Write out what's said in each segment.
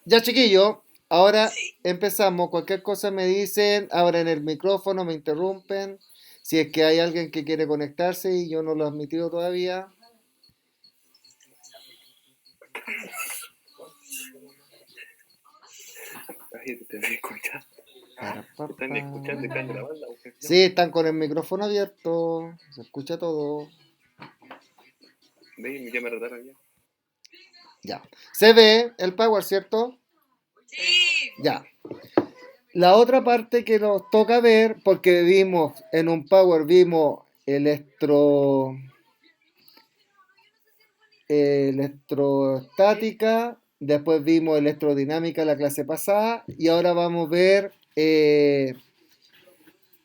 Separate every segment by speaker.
Speaker 1: Ya, chiquillo, ahora empezamos. Cualquier cosa me dicen, abren el micrófono, me interrumpen. Si es que hay alguien que quiere conectarse y yo no lo he admitido todavía.
Speaker 2: ¿Están escuchando? ¿Están grabando?
Speaker 1: Sí, están con el micrófono abierto. Se escucha todo.
Speaker 2: Ya me retaron ya.
Speaker 1: Ya. Se ve el power, ¿cierto?
Speaker 3: Sí.
Speaker 1: Ya. La otra parte que nos toca ver, porque vimos en un power, vimos electrostática, después vimos electrodinámica la clase pasada, y ahora vamos a ver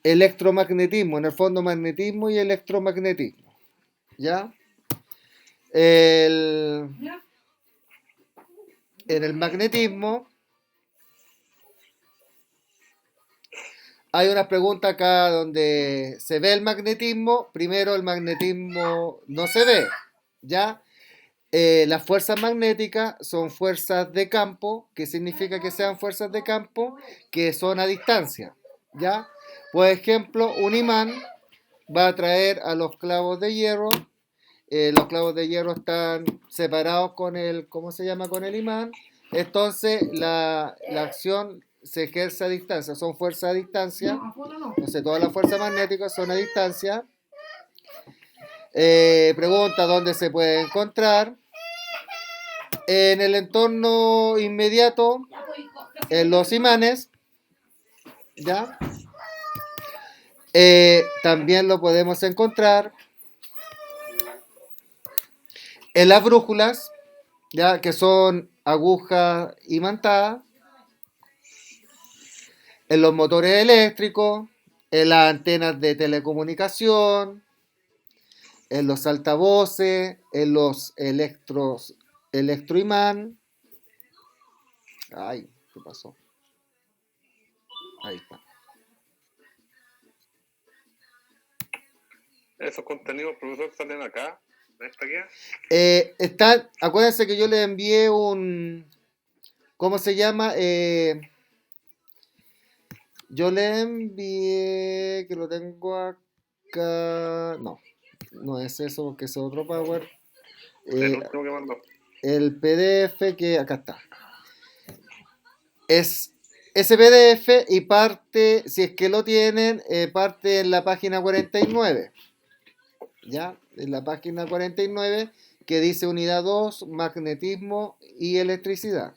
Speaker 1: electromagnetismo, en el fondo magnetismo y electromagnetismo. ¿Ya? En el magnetismo hay una pregunta acá donde se ve el magnetismo. Primero, el magnetismo no se ve, ¿ya? Las fuerzas magnéticas son fuerzas de campo, que significa que sean fuerzas de campo que son a distancia, ¿ya? Por ejemplo, un imán va a atraer a los clavos de hierro. Los clavos de hierro están separados con el, ¿cómo se llama? Con el imán. Entonces la acción se ejerce a distancia, son fuerzas a distancia. Entonces todas las fuerzas magnéticas son a distancia. Pregunta dónde se puede encontrar. En el entorno inmediato, en los imanes, ¿ya? También lo podemos encontrar en las brújulas, ¿ya? Que son agujas imantadas, en los motores eléctricos, en las antenas de telecomunicación, en los altavoces, en los electroimán. Ay, ¿qué pasó? Ahí está.
Speaker 2: Esos contenidos, profesor, salen acá, en esta guía.
Speaker 1: Acuérdense que yo le envié un, ¿cómo se llama? Yo le envié, que lo tengo acá, no es eso, porque es otro power.
Speaker 2: El último que mandó.
Speaker 1: El PDF que acá está. Es ese PDF y parte, si es que lo tienen, parte en la página 49. ¿Ya? En la página 49 que dice unidad 2, magnetismo y electricidad.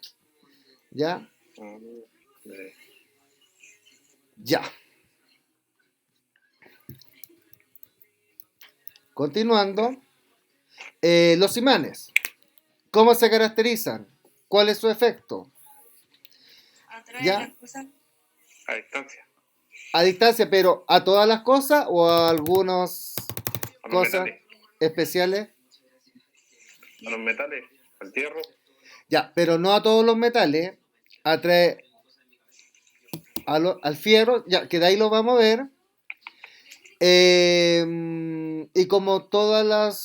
Speaker 1: ¿Ya? Ya. Continuando. Los imanes. ¿Cómo se caracterizan? ¿Cuál es su efecto? ¿Ya?
Speaker 3: Las cosas.
Speaker 2: A distancia.
Speaker 1: A distancia, pero ¿a todas las cosas o a algunas
Speaker 2: A los
Speaker 1: cosas
Speaker 2: metales.
Speaker 1: especiales?
Speaker 2: A los metales. Al hierro.
Speaker 1: Ya, pero no a todos los metales. Atrae al fierro, ya, que de ahí lo vamos a ver. Y como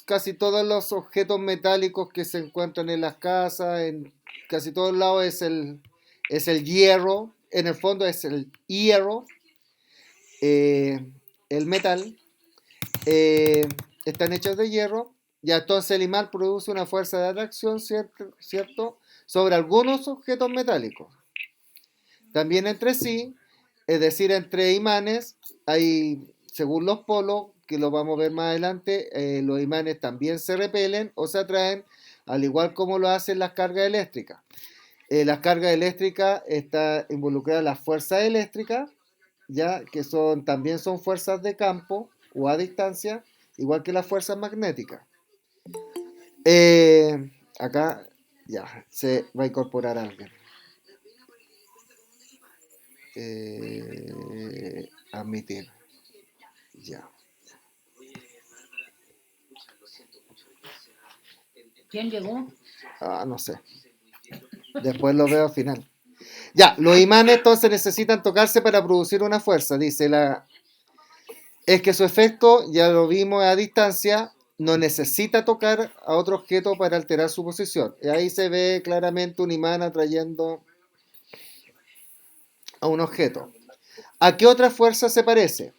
Speaker 1: casi todos los objetos metálicos que se encuentran en las casas, en casi todos lados es el hierro, en el fondo es el hierro, el metal, están hechos de hierro, ya entonces el imán produce una fuerza de atracción, ¿cierto? Sobre algunos objetos metálicos. También entre sí, es decir, entre imanes, hay, según los polos, que lo vamos a ver más adelante, los imanes también se repelen o se atraen, al igual como lo hacen las cargas eléctricas. Las cargas eléctricas está involucrada las fuerzas eléctricas, ya que también son fuerzas de campo o a distancia, igual que las fuerzas magnéticas. Acá ya se va a incorporar alguien. Admitir. Ya.
Speaker 4: ¿Quién llegó?
Speaker 1: No sé. Después lo veo al final. Ya, los imanes entonces necesitan tocarse para producir una fuerza, dice es que su efecto, ya lo vimos a distancia, no necesita tocar a otro objeto para alterar su posición. Y ahí se ve claramente un imán atrayendo a un objeto. ¿A qué otra fuerza se parece?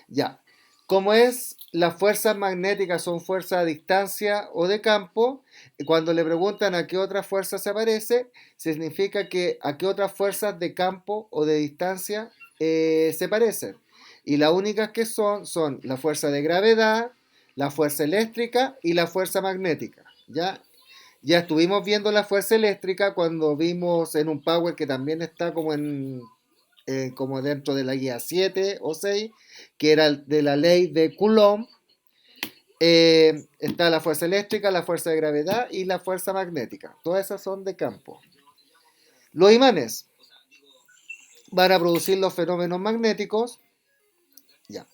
Speaker 1: Ya, como es las fuerzas magnéticas son fuerzas a distancia o de campo, cuando le preguntan a qué otra fuerza se parece, significa que a qué otras fuerzas de campo o de distancia se parecen. Y las únicas que son la fuerza de gravedad, la fuerza eléctrica y la fuerza magnética. ¿Ya? Ya estuvimos viendo la fuerza eléctrica cuando vimos en un power que también está como dentro de la guía 7 o 6, que era de la ley de Coulomb. Está la fuerza eléctrica, la fuerza de gravedad y la fuerza magnética. Todas esas son de campo. Los imanes van a producir los fenómenos magnéticos. Ya.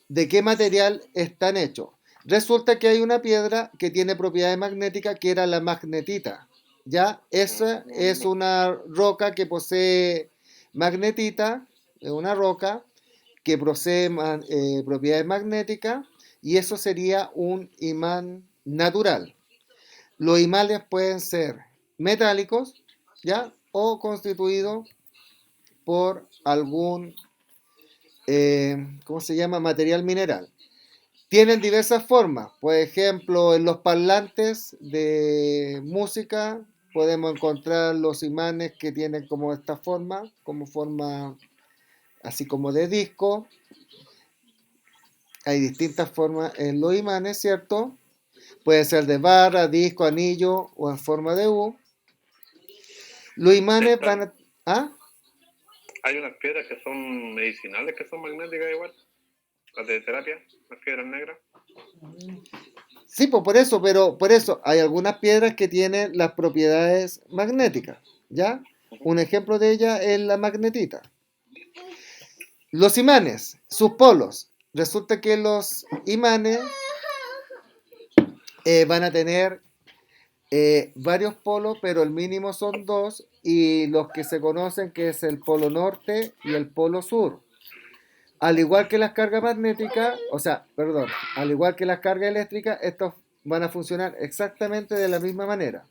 Speaker 1: ¿De qué material están hechos? Resulta que hay una piedra que tiene propiedades magnéticas que era la magnetita. ¿Ya? Esa es una roca que posee magnetita, es una roca que posee propiedades magnéticas y eso sería un imán natural. Los imanes pueden ser metálicos, ¿ya? O constituidos por algún, ¿cómo se llama? Material mineral. Tienen diversas formas. Por ejemplo, en los parlantes de música podemos encontrar los imanes que tienen como esta forma, como forma así como de disco. Hay distintas formas en los imanes, ¿cierto? Puede ser de barra, disco, anillo o en forma de U. Los imanes van a... ¿Ah?
Speaker 2: Hay unas piedras que son medicinales, que son magnéticas igual. Las de terapia, las piedras negras.
Speaker 1: Sí, pues por eso, pero por eso hay algunas piedras que tienen las propiedades magnéticas, ¿ya? Un ejemplo de ella es la magnetita. Los imanes, sus polos. Resulta que los imanes van a tener varios polos, pero el mínimo son dos, y los que se conocen que es el polo norte y el polo sur. Al igual que las cargas magnéticas, o sea, perdón, al igual que las cargas eléctricas, estos van a funcionar exactamente de la misma manera.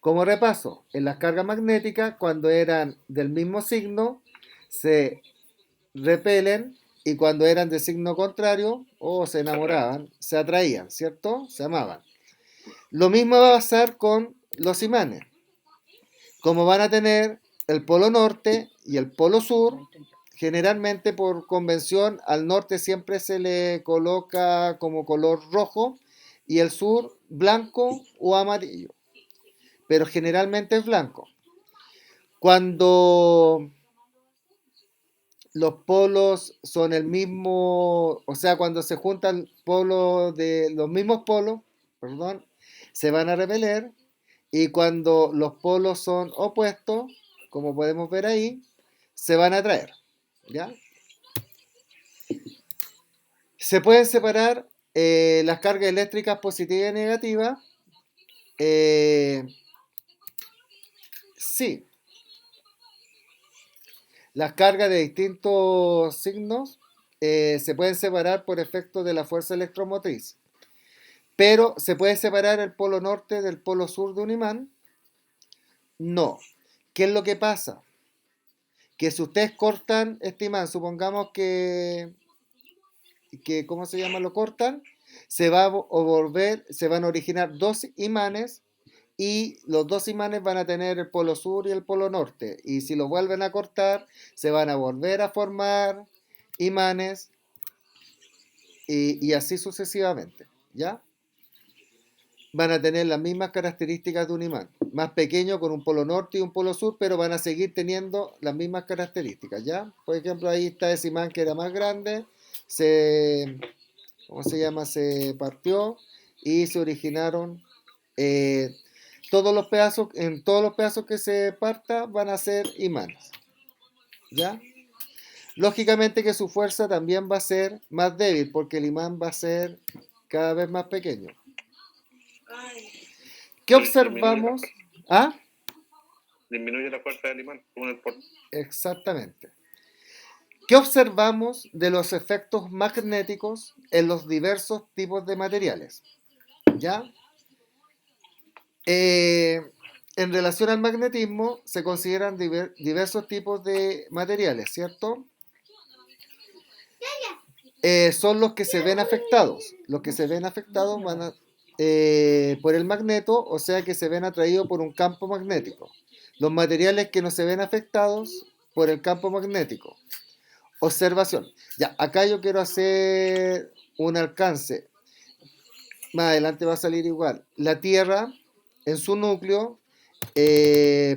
Speaker 1: Como repaso, en las cargas magnéticas, cuando eran del mismo signo, se repelen y cuando eran de signo contrario o se enamoraban, se atraían, ¿cierto? Se amaban. Lo mismo va a pasar con los imanes. Como van a tener el polo norte y el polo sur, generalmente por convención al norte siempre se le coloca como color rojo y el sur blanco o amarillo, pero generalmente es blanco. Cuando los polos son el mismo, o sea, cuando se juntan polos de los mismos polos, perdón, se van a repeler, y cuando los polos son opuestos, como podemos ver ahí, se van a atraer, ¿ya? Se pueden separar las cargas eléctricas positivas y negativas. Sí, las cargas de distintos signos se pueden separar por efecto de la fuerza electromotriz. Pero, ¿se puede separar el polo norte del polo sur de un imán? No. ¿Qué es lo que pasa? Que si ustedes cortan este imán, supongamos que ¿cómo se llama? Lo cortan, se va a volver, se van a originar dos imanes y los dos imanes van a tener el polo sur y el polo norte. Y si lo vuelven a cortar, se van a volver a formar imanes y así sucesivamente, ¿ya? Van a tener las mismas características de un imán, más pequeño con un polo norte y un polo sur, pero van a seguir teniendo las mismas características, ¿ya? Por ejemplo, ahí está ese imán que era más grande, ¿cómo se llama? Se partió y se originaron eh, en todos los pedazos que se parta van a ser imanes, ¿ya? Lógicamente que su fuerza también va a ser más débil porque el imán va a ser cada vez más pequeño. ¿Qué observamos? ¿Ah?
Speaker 2: Disminuye la fuerza del imán según el polo.
Speaker 1: Exactamente. ¿Qué observamos de los efectos magnéticos en los diversos tipos de materiales? ¿Ya? En relación al magnetismo, se consideran diversos tipos de materiales, ¿cierto? Son los que se ven afectados. Los que se ven afectados por el magneto, o sea que se ven atraídos por un campo magnético. Los materiales que no se ven afectados por el campo magnético. Observación. Ya, acá yo quiero hacer un alcance. Más adelante va a salir igual. La Tierra, en su núcleo,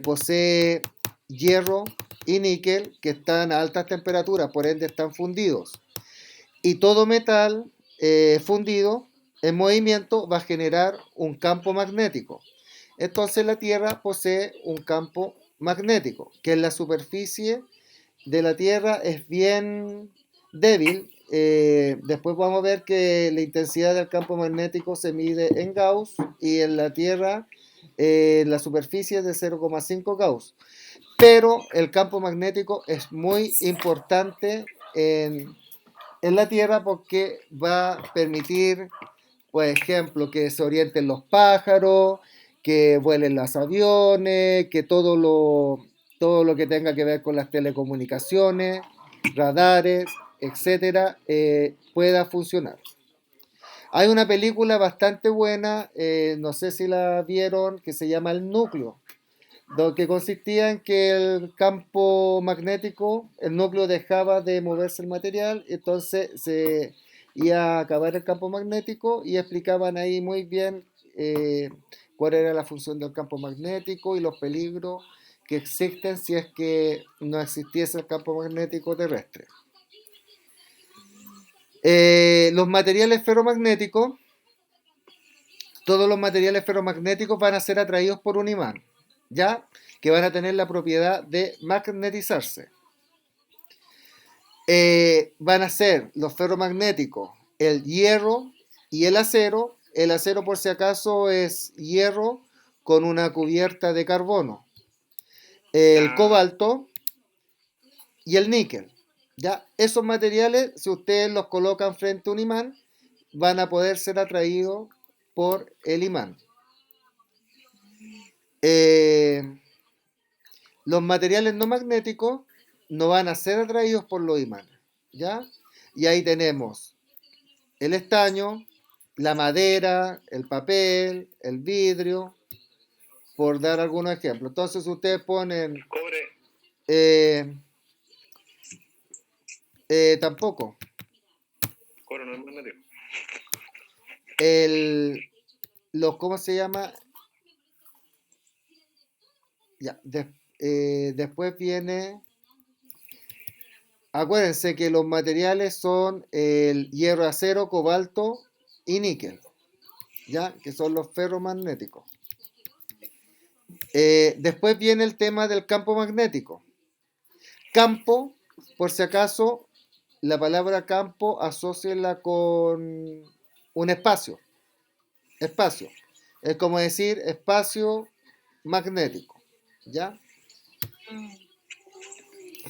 Speaker 1: posee hierro y níquel que están a altas temperaturas, por ende están fundidos. Y todo metal fundido en movimiento va a generar un campo magnético. Entonces la Tierra posee un campo magnético, que en la superficie de la Tierra es bien débil. Después vamos a ver que la intensidad del campo magnético se mide en Gauss y en la Tierra la superficie es de 0,5 Gauss. Pero el campo magnético es muy importante en la Tierra porque va a permitir, por ejemplo, que se orienten los pájaros, que vuelen los aviones, que todo lo que tenga que ver con las telecomunicaciones, radares, etcétera, pueda funcionar. Hay una película bastante buena, no sé si la vieron, que se llama El Núcleo, lo que consistía en que el campo magnético, el núcleo dejaba de moverse el material, entonces se iba a acabar el campo magnético y explicaban ahí muy bien cuál era la función del campo magnético y los peligros que existen si es que no existiese el campo magnético terrestre. Los materiales ferromagnéticos, todos los materiales ferromagnéticos van a ser atraídos por un imán, ¿ya? Que van a tener la propiedad de magnetizarse. Van a ser los ferromagnéticos, el hierro y el acero. El acero, por si acaso, es hierro con una cubierta de carbono. El cobalto y el níquel. ¿Ya? Esos materiales, si ustedes los colocan frente a un imán, van a poder ser atraídos por el imán. Los materiales no magnéticos no van a ser atraídos por los imanes, ¿ya? Y ahí tenemos el estaño, la madera, el papel, el vidrio, por dar algunos ejemplos. Entonces ustedes ponen...
Speaker 2: Cobre.
Speaker 1: Tampoco.
Speaker 2: Cobre no es magnético.
Speaker 1: ¿Cómo se llama? Ya, después viene... Acuérdense que los materiales son el hierro, acero, cobalto y níquel, ¿ya? Que son los ferromagnéticos. Después viene el tema del campo magnético. Campo, por si acaso, la palabra campo asóciala con un espacio. Espacio. Es como decir espacio magnético, ¿ya?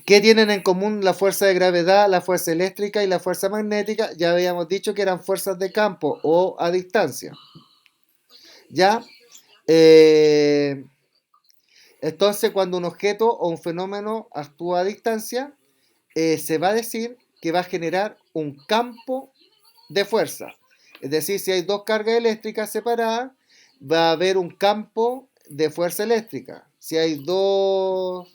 Speaker 1: ¿Qué tienen en común la fuerza de gravedad, la fuerza eléctrica y la fuerza magnética? Ya habíamos dicho que eran fuerzas de campo o a distancia. ¿Ya? Entonces, cuando un objeto o un fenómeno actúa a distancia, se va a decir que va a generar un campo de fuerza. Es decir, si hay dos cargas eléctricas separadas, va a haber un campo de fuerza eléctrica. Si hay dos...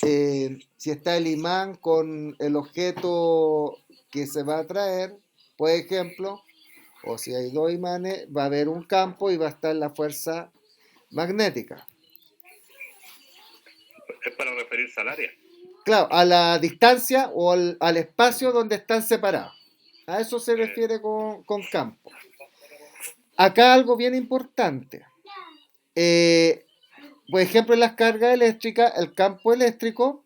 Speaker 1: si está el imán con el objeto que se va a atraer, por ejemplo, o si hay dos imanes, va a haber un campo y va a estar la fuerza magnética.
Speaker 2: Es para referirse al área.
Speaker 1: Claro, a la distancia o al espacio donde están separados. A eso se refiere con campo. Acá algo bien importante. Por ejemplo, en las cargas eléctricas, el campo eléctrico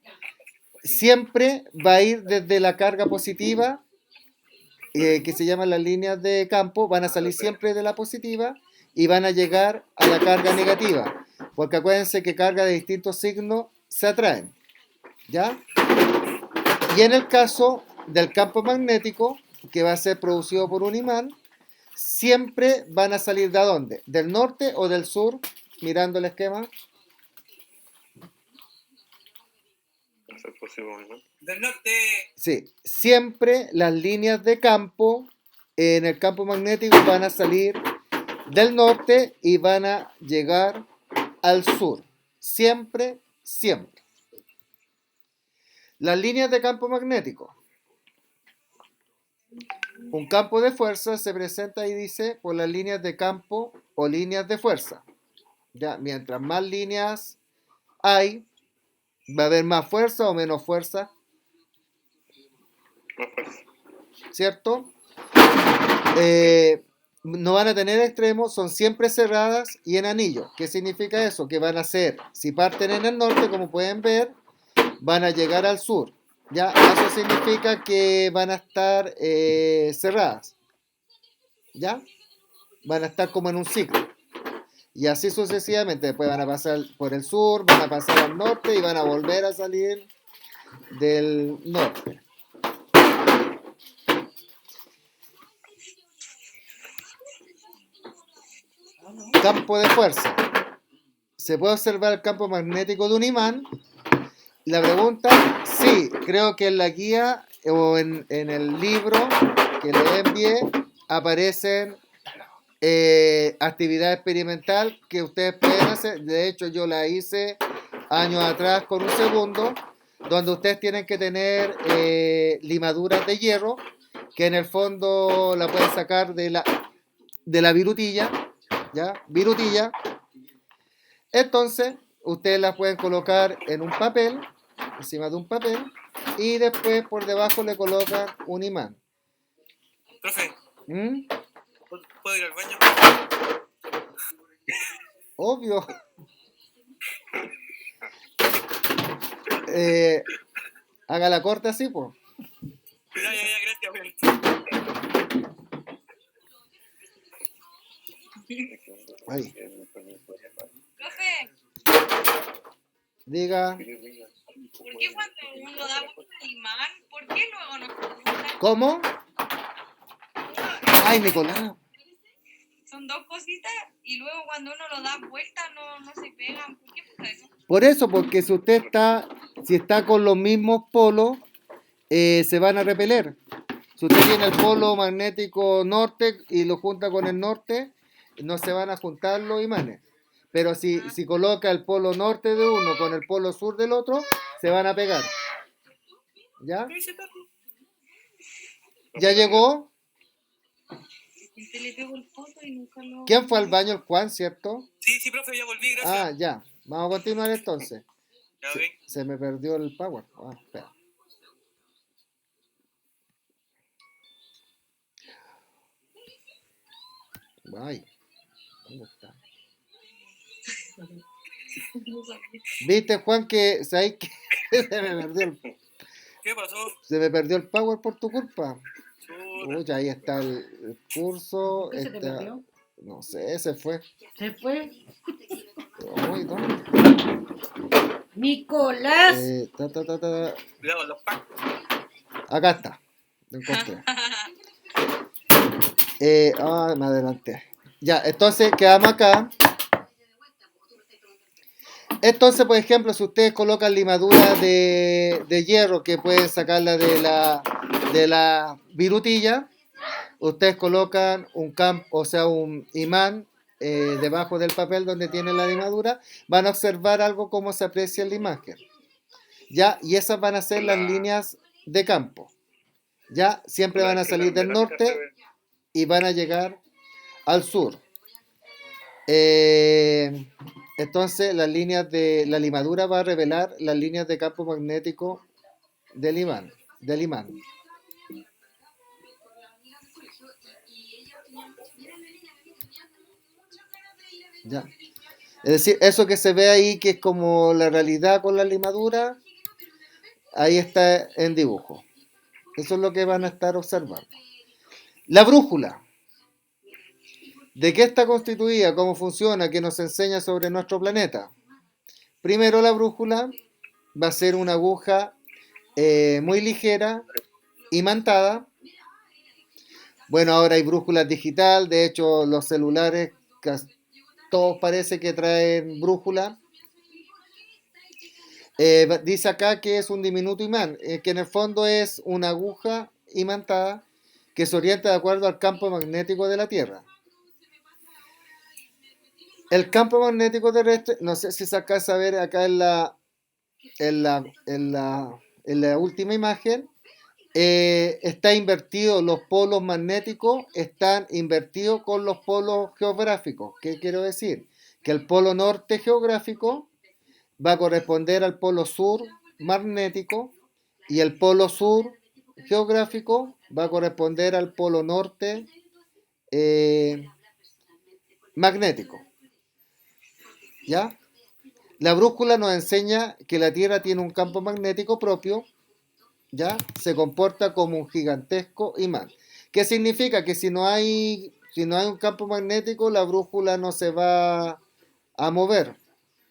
Speaker 1: siempre va a ir desde la carga positiva, que se llaman las líneas de campo, van a salir siempre de la positiva y van a llegar a la carga negativa. Porque acuérdense que cargas de distintos signos se atraen, ¿ya? Y en el caso del campo magnético, que va a ser producido por un imán, siempre van a salir ¿de dónde? ¿Del norte o del sur? Mirando el esquema.
Speaker 2: Va a ser posible un imán.
Speaker 3: Del norte.
Speaker 1: Sí, siempre las líneas de campo en el campo magnético van a salir del norte y van a llegar al sur. Siempre, siempre. Las líneas de campo magnético. Un campo de fuerza se presenta y dice por las líneas de campo o líneas de fuerza. Ya, mientras más líneas hay, va a haber más fuerza o menos fuerza,
Speaker 2: Más fuerza.
Speaker 1: ¿cierto? No van a tener extremos, son siempre cerradas y en anillo. ¿Qué significa eso? Que van a ser, si parten en el norte, como pueden ver, van a llegar al sur. Ya, eso significa que van a estar cerradas. ¿Ya? Van a estar como en un ciclo. Y así sucesivamente. Después van a pasar por el sur, van a pasar al norte y van a volver a salir del norte. Campo de fuerza. ¿Se puede observar el campo magnético de un imán? La pregunta, sí, creo que en la guía o en el libro que le envié aparecen actividad experimental que ustedes pueden hacer. De hecho, yo la hice años atrás con un segundo, donde ustedes tienen que tener limaduras de hierro, que en el fondo la pueden sacar de la virutilla, ¿ya? Virutilla. Entonces, ustedes las pueden colocar en un papel, encima de un papel, y después por debajo le colocan un imán.
Speaker 3: Profe,
Speaker 1: ¿Mm?
Speaker 3: ¿puedo ir al baño?
Speaker 1: Obvio. Haga la corte así, pues.
Speaker 3: Ya, gracias.
Speaker 1: Ahí.
Speaker 4: Profe,
Speaker 1: Diga.
Speaker 4: ¿por qué cuando uno da vuelta al imán, por qué luego no se juntan?
Speaker 1: ¿Cómo? Ay, Nicolás.
Speaker 4: Son dos cositas y luego cuando uno lo da vuelta no se pegan. ¿Por qué pasa eso?
Speaker 1: Por eso, porque si está con los mismos polos, se van a repeler. Si usted tiene el polo magnético norte y lo junta con el norte, no se van a juntar los imanes. Pero si coloca el polo norte de uno con el polo sur del otro, se van a pegar. ¿Ya? ¿Ya llegó?
Speaker 4: Te le pego el foto y nunca lo...
Speaker 1: ¿Quién fue al baño? El Juan, ¿cierto?
Speaker 3: Sí, profe, ya volví, gracias.
Speaker 1: Ah, ya. Vamos a continuar entonces.
Speaker 3: Ya, ok.
Speaker 1: Se me perdió el power. Ah, espera. Ay, ¿dónde está? ¿Viste, Juan, que ¿sabes qué?
Speaker 3: ¿Qué pasó?
Speaker 1: Se me perdió el power por tu culpa?
Speaker 3: Chuta.
Speaker 1: Uy, ahí está el curso.
Speaker 5: ¿Qué se te
Speaker 1: está-
Speaker 5: perdió?
Speaker 1: No sé, se fue.
Speaker 5: Se fue.
Speaker 1: Uy, ¿dónde?
Speaker 5: Nicolás.
Speaker 3: Cuidado, los packs.
Speaker 1: Acá está. Lo encontré. Me adelanté. Ya, entonces quedamos acá. Entonces, por ejemplo, si ustedes colocan limadura de hierro que pueden sacarla de la virutilla, ustedes colocan un imán debajo del papel donde tiene la limadura, van a observar algo como se aprecia en la imagen. ¿Ya? Y esas van a ser las líneas de campo. ¿Ya? Siempre van a salir del norte y van a llegar al sur. Entonces las líneas de la limadura va a revelar las líneas de campo magnético del imán. ¿Ya? Es decir, eso que se ve ahí, que es como la realidad con la limadura, ahí está en dibujo. Eso es lo que van a estar observando. La brújula. ¿De qué está constituida? ¿Cómo funciona? ¿Qué nos enseña sobre nuestro planeta? Primero, la brújula va a ser una aguja muy ligera, imantada. Bueno, ahora hay brújulas digital, de hecho los celulares, todos parece que traen brújula. Dice acá que es un diminuto imán, que en el fondo es una aguja imantada que se orienta de acuerdo al campo magnético de la Tierra. El campo magnético terrestre, no sé si se alcanza a ver acá en la última imagen, está invertido, los polos magnéticos están invertidos con los polos geográficos. ¿Qué quiero decir? Que el polo norte geográfico va a corresponder al polo sur magnético y el polo sur geográfico va a corresponder al polo norte magnético. ¿Ya? La brújula nos enseña que la Tierra tiene un campo magnético propio, ¿ya? Se comporta como un gigantesco imán. ¿Qué significa? Que si no hay un campo magnético, la brújula no se va a mover,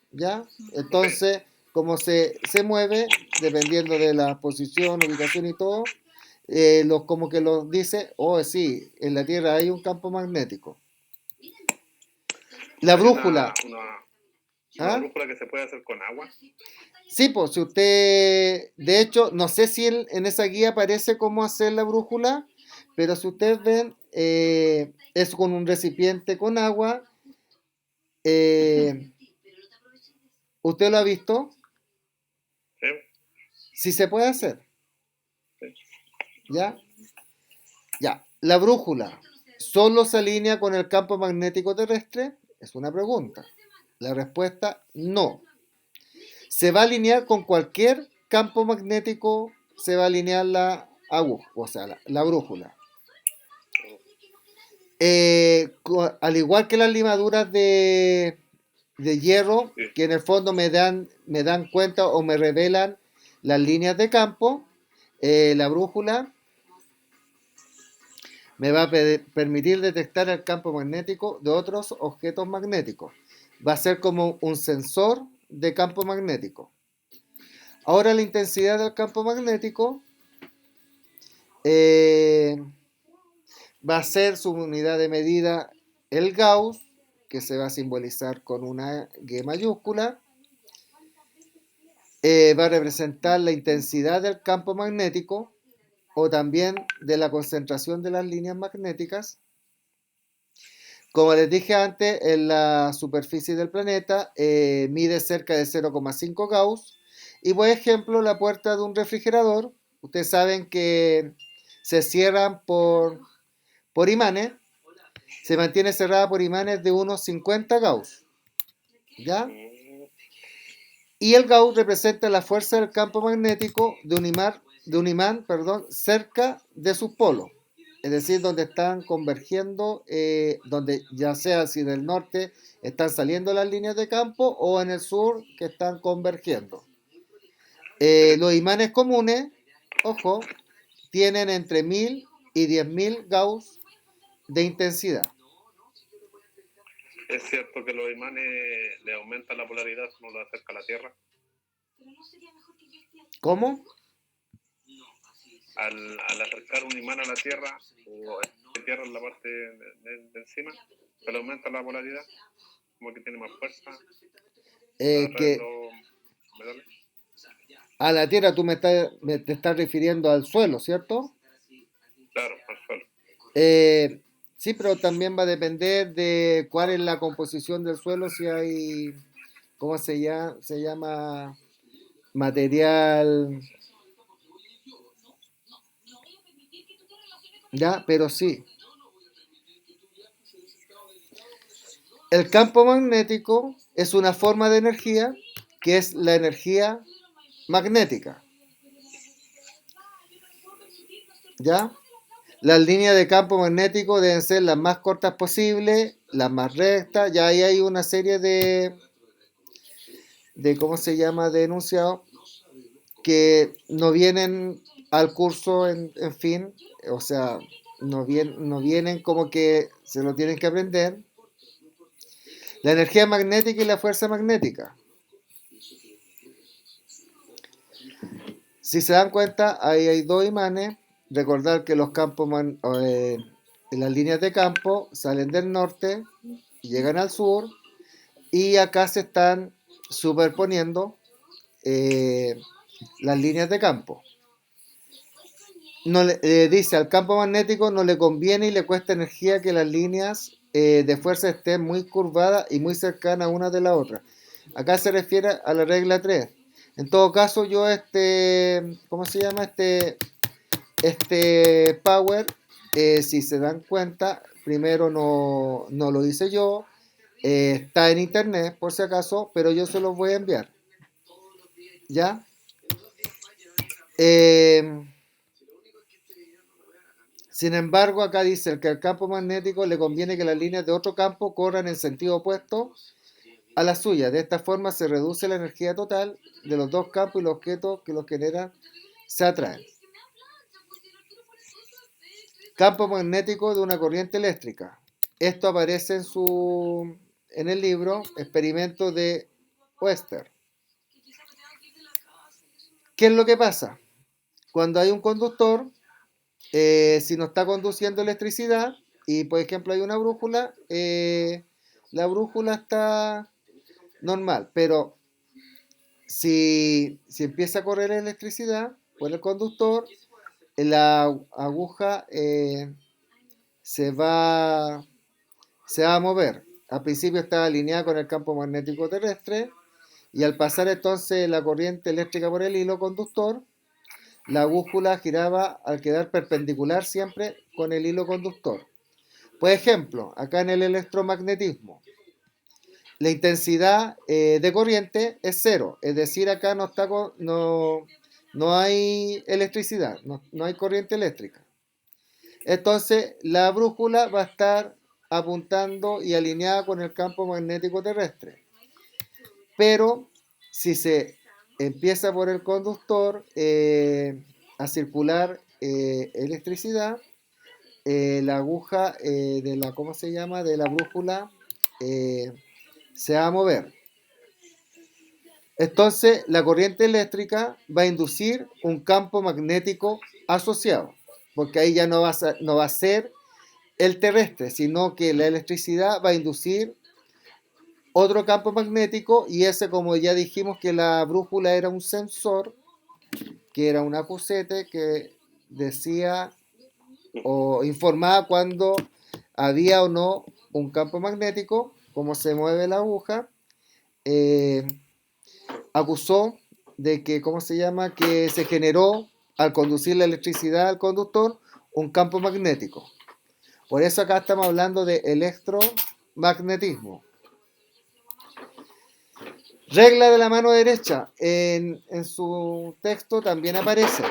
Speaker 1: ¿ya? Entonces, como se mueve, dependiendo de la posición, ubicación y todo, como que los dice, oh sí, en la Tierra hay un campo magnético. La
Speaker 2: Hay
Speaker 1: brújula.
Speaker 2: una brújula que se puede hacer con agua.
Speaker 1: Sí, pues si usted, de hecho, no sé si en esa guía aparece cómo hacer la brújula, pero si ustedes ven, es con un recipiente con agua. ¿Usted lo ha visto?
Speaker 2: ¿Sí?
Speaker 1: Sí se puede hacer.
Speaker 2: Sí.
Speaker 1: ¿Ya? Ya. La brújula, ¿solo se alinea con el campo magnético terrestre? Es una pregunta. La respuesta, no. Se va a alinear con cualquier campo magnético, se va a alinear la aguja, o sea, la brújula. Al igual que las limaduras de hierro, que en el fondo me dan cuenta o me revelan las líneas de campo, la brújula me va a permitir detectar el campo magnético de otros objetos magnéticos. Va a ser como un sensor de campo magnético. Ahora la intensidad del campo magnético va a ser su unidad de medida el Gauss, que se va a simbolizar con una G mayúscula. Va a representar la intensidad del campo magnético o también de la concentración de las líneas magnéticas. Como les dije antes, en la superficie del planeta mide cerca de 0,5 Gauss. Y por ejemplo, la puerta de un refrigerador, ustedes saben que se cierran por imanes, se mantiene cerrada por imanes de unos 50 Gauss. ¿Ya? Y el Gauss representa la fuerza del campo magnético de un imán, cerca de sus polos. Es decir, donde están convergiendo, donde ya sea si del norte están saliendo las líneas de campo o en el sur que están convergiendo. Los imanes comunes, ojo, tienen entre 1000 y 10.000 Gauss de intensidad.
Speaker 2: ¿Es cierto que los imanes le aumentan la polaridad si uno lo acerca a la Tierra?
Speaker 1: ¿Cómo?
Speaker 2: Al acercar un imán a la Tierra, o la Tierra en la parte de encima, se le aumenta la polaridad, como que tiene más fuerza.
Speaker 1: A la Tierra tú te estás refiriendo al suelo, ¿cierto?
Speaker 2: Claro, al suelo.
Speaker 1: Sí, pero también va a depender de cuál es la composición del suelo, si hay, ¿cómo se llama? Material. Ya, pero sí. El campo magnético es una forma de energía que es la energía magnética. ¿Ya? Las líneas de campo magnético deben ser las más cortas posibles, las más rectas. Ya ahí hay una serie de ¿cómo se llama? De enunciados que no vienen al curso, en fin. O sea, no vienen como que se lo tienen que aprender. La energía magnética y la fuerza magnética. Si se dan cuenta, ahí hay dos imanes. Recordar que los campos las líneas de campo salen del norte, llegan al sur, y acá se están superponiendo las líneas de campo. Dice, al campo magnético no le conviene y le cuesta energía que las líneas de fuerza estén muy curvadas y muy cercanas una de la otra. Acá se refiere a la regla 3. En todo caso, yo ¿cómo se llama? Este power, si se dan cuenta, primero no lo hice yo, está en internet por si acaso, pero yo se los voy a enviar. ¿Ya? Sin embargo, acá dice que al campo magnético le conviene que las líneas de otro campo corran en sentido opuesto a la suya. De esta forma se reduce la energía total de los dos campos y los objetos que los generan se atraen. Campo magnético de una corriente eléctrica. Esto aparece en el libro Experimentos de Wester. ¿Qué es lo que pasa? Cuando hay un conductor, si no está conduciendo electricidad y por ejemplo hay una brújula, la brújula está normal, pero si empieza a correr electricidad por el conductor, la aguja se va a mover. Al principio está alineada con el campo magnético terrestre y al pasar entonces la corriente eléctrica por el hilo conductor, la brújula giraba al quedar perpendicular siempre con el hilo conductor. Por ejemplo, acá en el electromagnetismo, la intensidad de corriente es cero, es decir, acá no hay electricidad, no hay corriente eléctrica. Entonces, la brújula va a estar apuntando y alineada con el campo magnético terrestre. Pero si se empieza por el conductor a circular electricidad, la aguja de la, ¿cómo se llama? De la brújula se va a mover. Entonces, la corriente eléctrica va a inducir un campo magnético asociado, porque ahí ya no va a ser el terrestre, sino que la electricidad va a inducir otro campo magnético, y ese, como ya dijimos que la brújula era un sensor, que era un acusete que decía o informaba cuando había o no un campo magnético, cómo se mueve la aguja, acusó de que, ¿cómo se llama?, que se generó al conducir la electricidad al conductor un campo magnético. Por eso acá estamos hablando de electromagnetismo. Regla de la mano derecha, en su texto también aparece.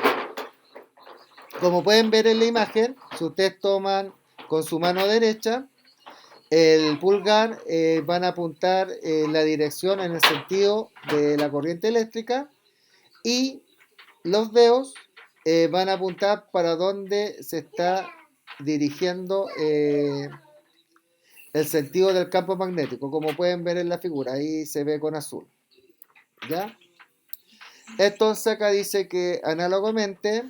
Speaker 1: Como pueden ver en la imagen, si ustedes toman con su mano derecha, el pulgar van a apuntar la dirección en el sentido de la corriente eléctrica, y los dedos van a apuntar para donde se está dirigiendo el sentido del campo magnético, como pueden ver en la figura, ahí se ve con azul. ¿Ya? Entonces acá dice que análogamente,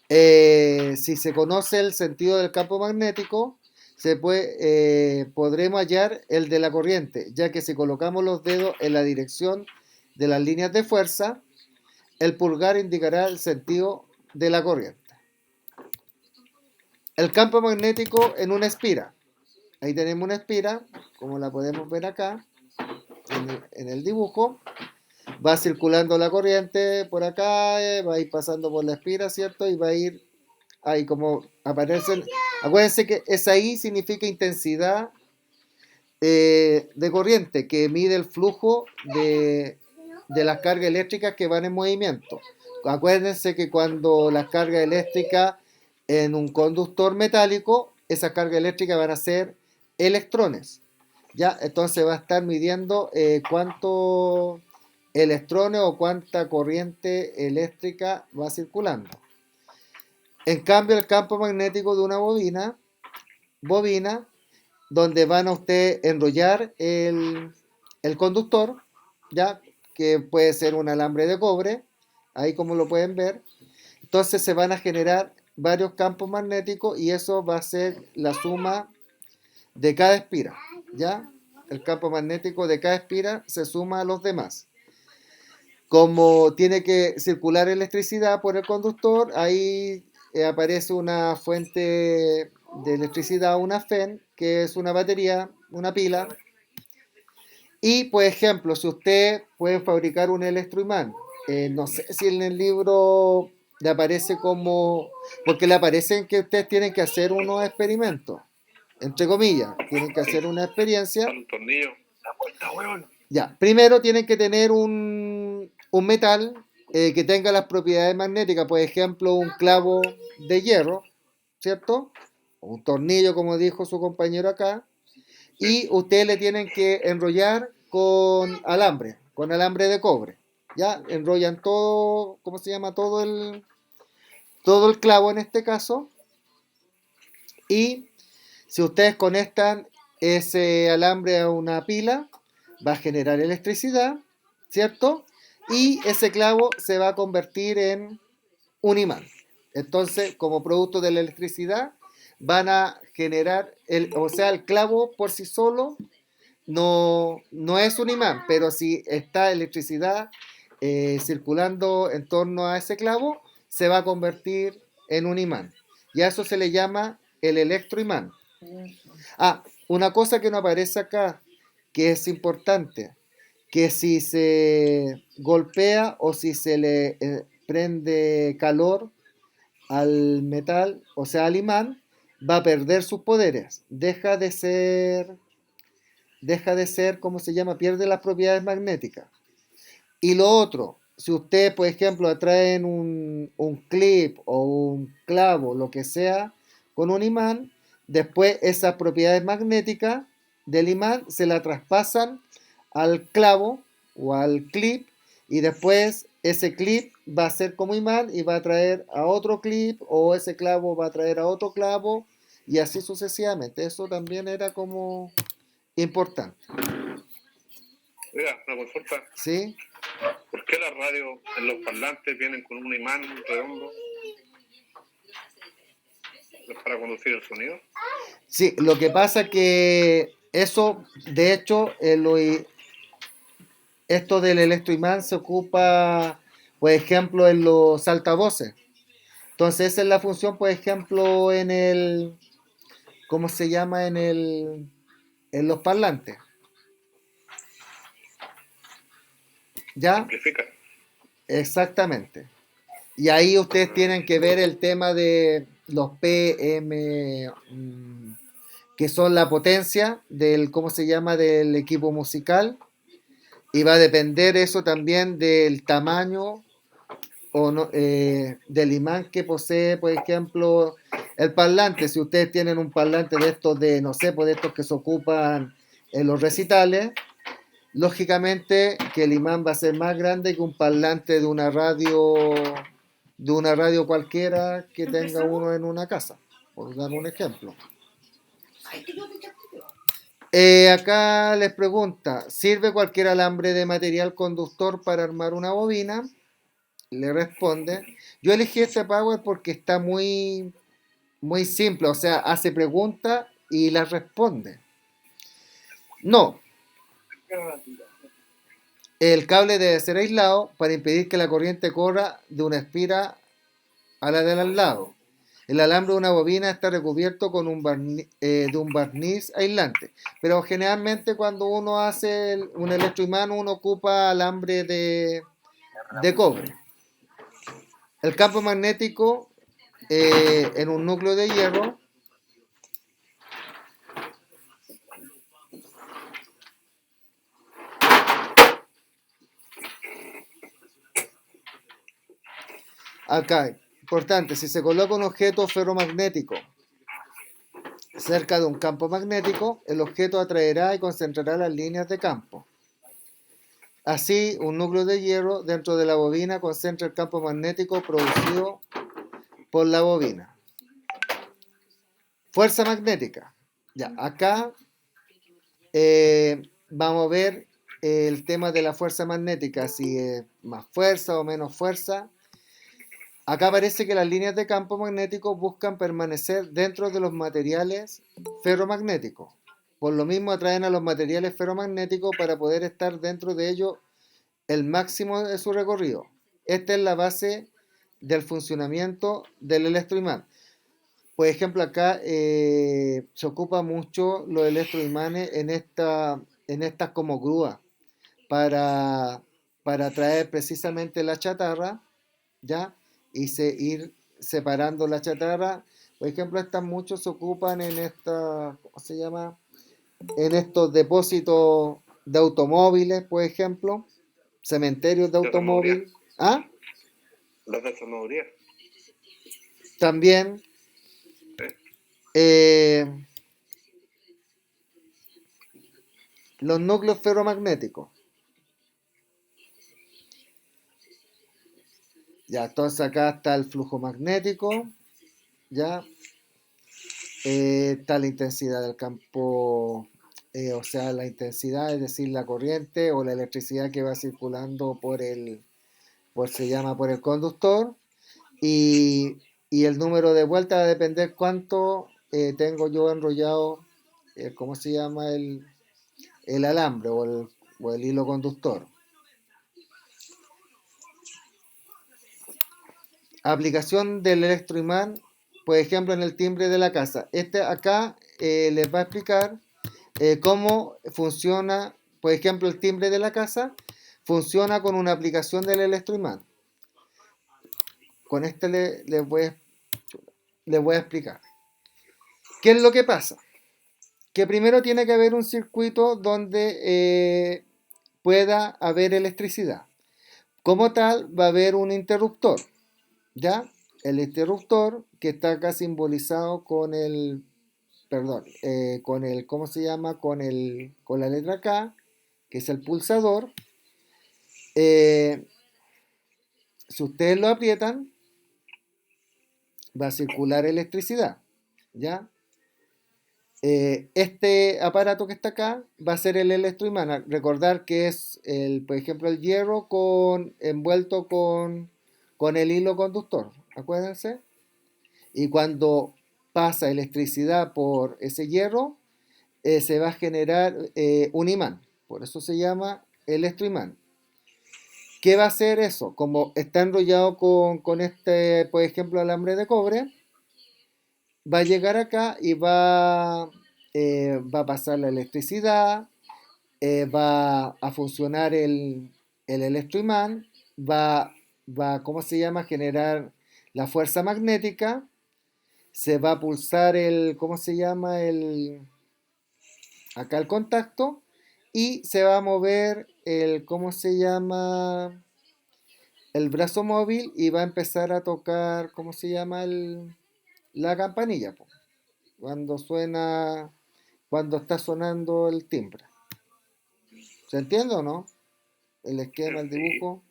Speaker 1: si se conoce el sentido del campo magnético, podremos hallar el de la corriente, ya que si colocamos los dedos en la dirección de las líneas de fuerza, el pulgar indicará el sentido de la corriente. El campo magnético en una espira. Ahí tenemos una espira, como la podemos ver acá, en el dibujo. Va circulando la corriente por acá, va a ir pasando por la espira, ¿cierto? Y va a ir ahí como aparecen. Acuérdense que esa I significa intensidad de corriente, que mide el flujo de las cargas eléctricas que van en movimiento. Acuérdense que cuando las cargas eléctricas en un conductor metálico, esas cargas eléctricas van a ser electrones. ¿Ya? Entonces va a estar midiendo cuántos electrones o cuánta corriente eléctrica va circulando. En cambio, el campo magnético de una bobina, donde van a usted enrollar el conductor, ¿ya?, que puede ser un alambre de cobre, ahí como lo pueden ver. Entonces se van a generar varios campos magnéticos y eso va a ser la suma de cada espira, ¿ya? El campo magnético de cada espira se suma a los demás. Como tiene que circular electricidad por el conductor, ahí aparece una fuente de electricidad, una FEN, que es una batería, una pila. Y, por ejemplo, si usted puede fabricar un electroimán, no sé si en el libro le aparece como, porque le aparecen que ustedes tienen que hacer unos experimentos, entre comillas, tienen que hacer una experiencia.
Speaker 2: Sale un tornillo. La puerta, weón.
Speaker 1: Ya, primero tienen que tener un metal que tenga las propiedades magnéticas, por ejemplo, un clavo de hierro, ¿cierto? O un tornillo, como dijo su compañero acá, y ustedes le tienen que enrollar con alambre de cobre. Ya, enrollan todo, ¿cómo se llama? Todo el clavo en este caso, y si ustedes conectan ese alambre a una pila, va a generar electricidad, ¿cierto? Y ese clavo se va a convertir en un imán. Entonces, como producto de la electricidad, van a generar, o sea, el clavo por sí solo no es un imán, pero si está electricidad circulando en torno a ese clavo, se va a convertir en un imán. Y a eso se le llama el electroimán. Ah, una cosa que no aparece acá, que es importante, que si se golpea o si se le prende calor al metal, o sea, al imán, va a perder sus poderes. Deja de ser, ¿cómo se llama? Pierde las propiedades magnéticas. Y lo otro, si usted, por ejemplo, atraen un clip o un clavo, lo que sea, con un imán, después esas propiedades magnéticas del imán se la traspasan al clavo o al clip y después ese clip va a ser como imán y va a atraer a otro clip o ese clavo va a atraer a otro clavo y así sucesivamente. Eso también era como importante,
Speaker 2: Oiga, una consulta.
Speaker 1: ¿sí?
Speaker 2: ¿Por qué las radios en los parlantes vienen con un imán redondo? ¿Es para conducir el sonido?
Speaker 1: Sí, lo que pasa que eso, de hecho, esto del electroimán se ocupa, por ejemplo, en los altavoces. Entonces, esa es la función, por ejemplo, ¿cómo se llama? En los parlantes. ¿Ya?
Speaker 2: Amplifica.
Speaker 1: Exactamente. Y ahí ustedes tienen que ver el tema de los PM, que son la potencia del, ¿cómo se llama? Del equipo musical. Y va a depender eso también del tamaño o no, del imán que posee, por ejemplo, el parlante. Si ustedes tienen un parlante de estos de, no sé, pues de estos que se ocupan en los recitales, lógicamente que el imán va a ser más grande que un parlante de una radio cualquiera que tenga uno en una casa, por dar un ejemplo. Acá les pregunta, ¿sirve cualquier alambre de material conductor para armar una bobina? Le responde, yo elegí este Power porque está muy, muy simple, o sea, hace preguntas y las responde. No, el cable debe ser aislado para impedir que la corriente corra de una espira a la del al lado. El alambre de una bobina está recubierto con de un barniz aislante, pero generalmente cuando uno hace un electroimán uno ocupa alambre de cobre. El campo magnético en un núcleo de hierro acá, importante, si se coloca un objeto ferromagnético cerca de un campo magnético, el objeto atraerá y concentrará las líneas de campo. Así, un núcleo de hierro dentro de la bobina concentra el campo magnético producido por la bobina. Fuerza magnética. Ya, acá vamos a ver el tema de la fuerza magnética, si es más fuerza o menos fuerza. Acá parece que las líneas de campo magnético buscan permanecer dentro de los materiales ferromagnéticos. Por lo mismo atraen a los materiales ferromagnéticos para poder estar dentro de ellos el máximo de su recorrido. Esta es la base del funcionamiento del electroimán. Por ejemplo, acá se ocupa mucho los electroimanes en estas como grúas para traer precisamente la chatarra, ¿ya? Y ir separando la chatarra. Por ejemplo, estas muchos se ocupan en ¿cómo se llama? En estos depósitos de automóviles, por ejemplo, cementerios de
Speaker 2: De removilidad.
Speaker 1: automóvil. ¿Ah?
Speaker 2: Los de removilidad.
Speaker 1: También. Los núcleos ferromagnéticos. Ya, entonces acá está el flujo magnético, ya. Está la intensidad del campo, o sea, la intensidad, es decir, la corriente o la electricidad que va circulando por el conductor. Y el número de vueltas va a depender cuánto tengo yo enrollado, ¿cómo se llama? El alambre o el hilo conductor. Aplicación del electroimán, por ejemplo, en el timbre de la casa. Acá les va a explicar cómo funciona, por ejemplo, el timbre de la casa funciona con una aplicación del electroimán. Con les voy a explicar. ¿Qué es lo que pasa? Que primero tiene que haber un circuito donde pueda haber electricidad. Como tal, va a haber un interruptor, ¿ya? El interruptor que está acá simbolizado con ¿cómo se llama? Con la letra K, que es el pulsador. Si ustedes lo aprietan, va a circular electricidad, ¿ya? Este aparato que está acá va a ser el electroimán. Recordar que es, por ejemplo, el hierro envuelto con el hilo conductor, acuérdense. Y cuando pasa electricidad por ese hierro, se va a generar un imán. Por eso se llama electroimán. ¿Qué va a hacer eso? Como está enrollado con este, por ejemplo, alambre de cobre, va a llegar acá y va a pasar la electricidad, va a funcionar el electroimán, ¿cómo se llama? Generar la fuerza magnética, se va a pulsar ¿cómo se llama? Acá el contacto, y se va a mover ¿cómo se llama? El brazo móvil y va a empezar a tocar, ¿cómo se llama? La campanilla, po, cuando está sonando el timbre. ¿Se entiende o no? El esquema, el dibujo.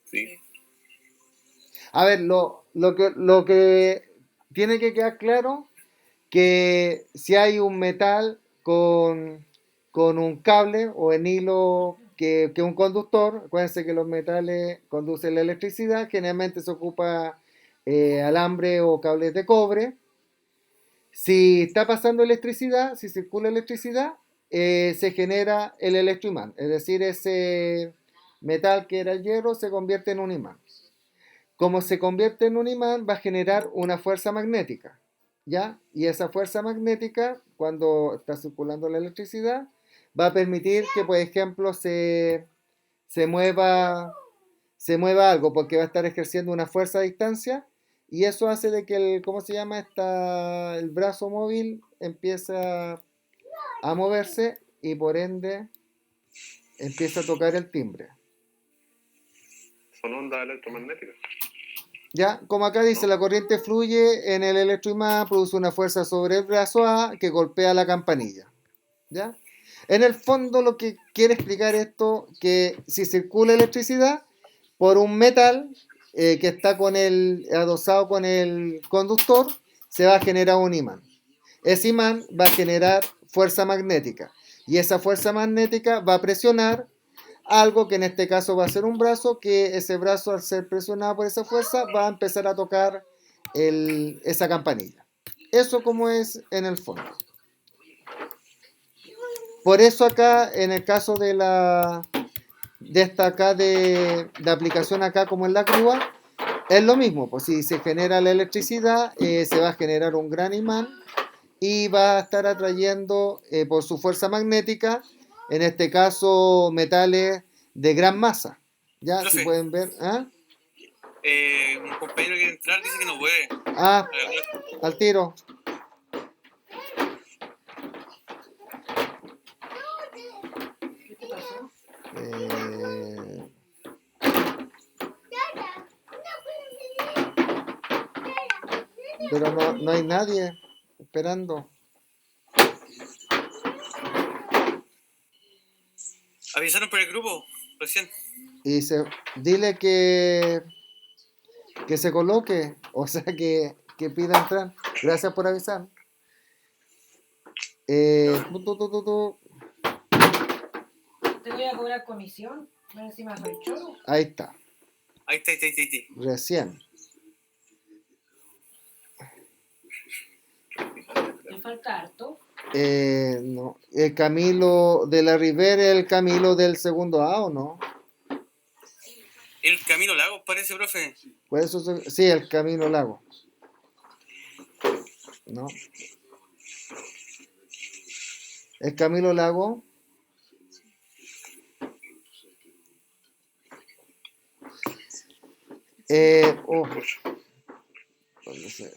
Speaker 2: Sí.
Speaker 1: A ver, lo que tiene que quedar claro, que si hay un metal con un cable o en hilo que un conductor, acuérdense que los metales conducen la electricidad, generalmente se ocupa alambre o cables de cobre. Si está pasando electricidad, si circula electricidad, se genera el electroimán, es decir, ese metal que era el hierro se convierte en un imán. Como se convierte en un imán, va a generar una fuerza magnética, ¿ya? Y esa fuerza magnética, cuando está circulando la electricidad, va a permitir que, por ejemplo, se mueva algo, porque va a estar ejerciendo una fuerza a distancia, y eso hace de que ¿cómo se llama? El brazo móvil empieza a moverse y por ende empieza a tocar el timbre.
Speaker 2: Son ondas electromagnéticas.
Speaker 1: ¿Ya? Como acá dice, la corriente fluye en el electroimán, produce una fuerza sobre el brazo A que golpea la campanilla. ¿Ya? En el fondo lo que quiere explicar esto, que si circula electricidad por un metal que está adosado con el conductor, se va a generar un imán. Ese imán va a generar fuerza magnética y esa fuerza magnética va a presionar algo que en este caso va a ser un brazo, que ese brazo al ser presionado por esa fuerza va a empezar a tocar esa campanilla. Eso como es en el fondo. Por eso acá, en el caso de esta acá de aplicación acá como en la grúa, es lo mismo, pues si se genera la electricidad, se va a generar un gran imán y va a estar atrayendo por su fuerza magnética, en este caso metales de gran masa. Ya, si
Speaker 3: Profe.
Speaker 1: pueden ver. ¿Ah?
Speaker 3: Un compañero quiere entrar, dice que no puede.
Speaker 1: Ah, al tiro. Eh, pero no hay nadie esperando.
Speaker 3: Avisaron por el grupo, recién.
Speaker 1: Y dile que se coloque, o sea que pida entrar. Gracias por avisar. Tu.
Speaker 5: Te voy a cobrar comisión. A ver si me hago el choro.
Speaker 1: Ahí está,
Speaker 3: Ahí está.
Speaker 1: recién.
Speaker 5: Me falta harto.
Speaker 1: No, el Camilo de la Rivera es el Camilo del segundo A, ¿o no?
Speaker 3: El Camilo Lagos parece, profe.
Speaker 1: Pues eso sí, el Camino Lago. No. El Camilo Lago. ¿Dónde se?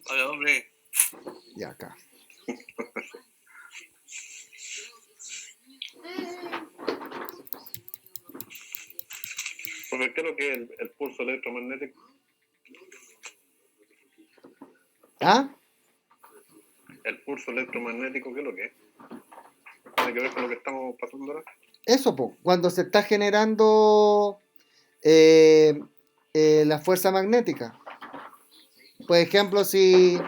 Speaker 3: Hola, hombre.
Speaker 1: Ya acá.
Speaker 2: Porque ¿qué es lo que es el pulso electromagnético?
Speaker 1: ¿Ah?
Speaker 2: El pulso electromagnético, ¿qué es lo que es? ¿Tiene que ver con lo que estamos pasando ahora?
Speaker 1: Eso, cuando se está generando la fuerza magnética. Por ejemplo, si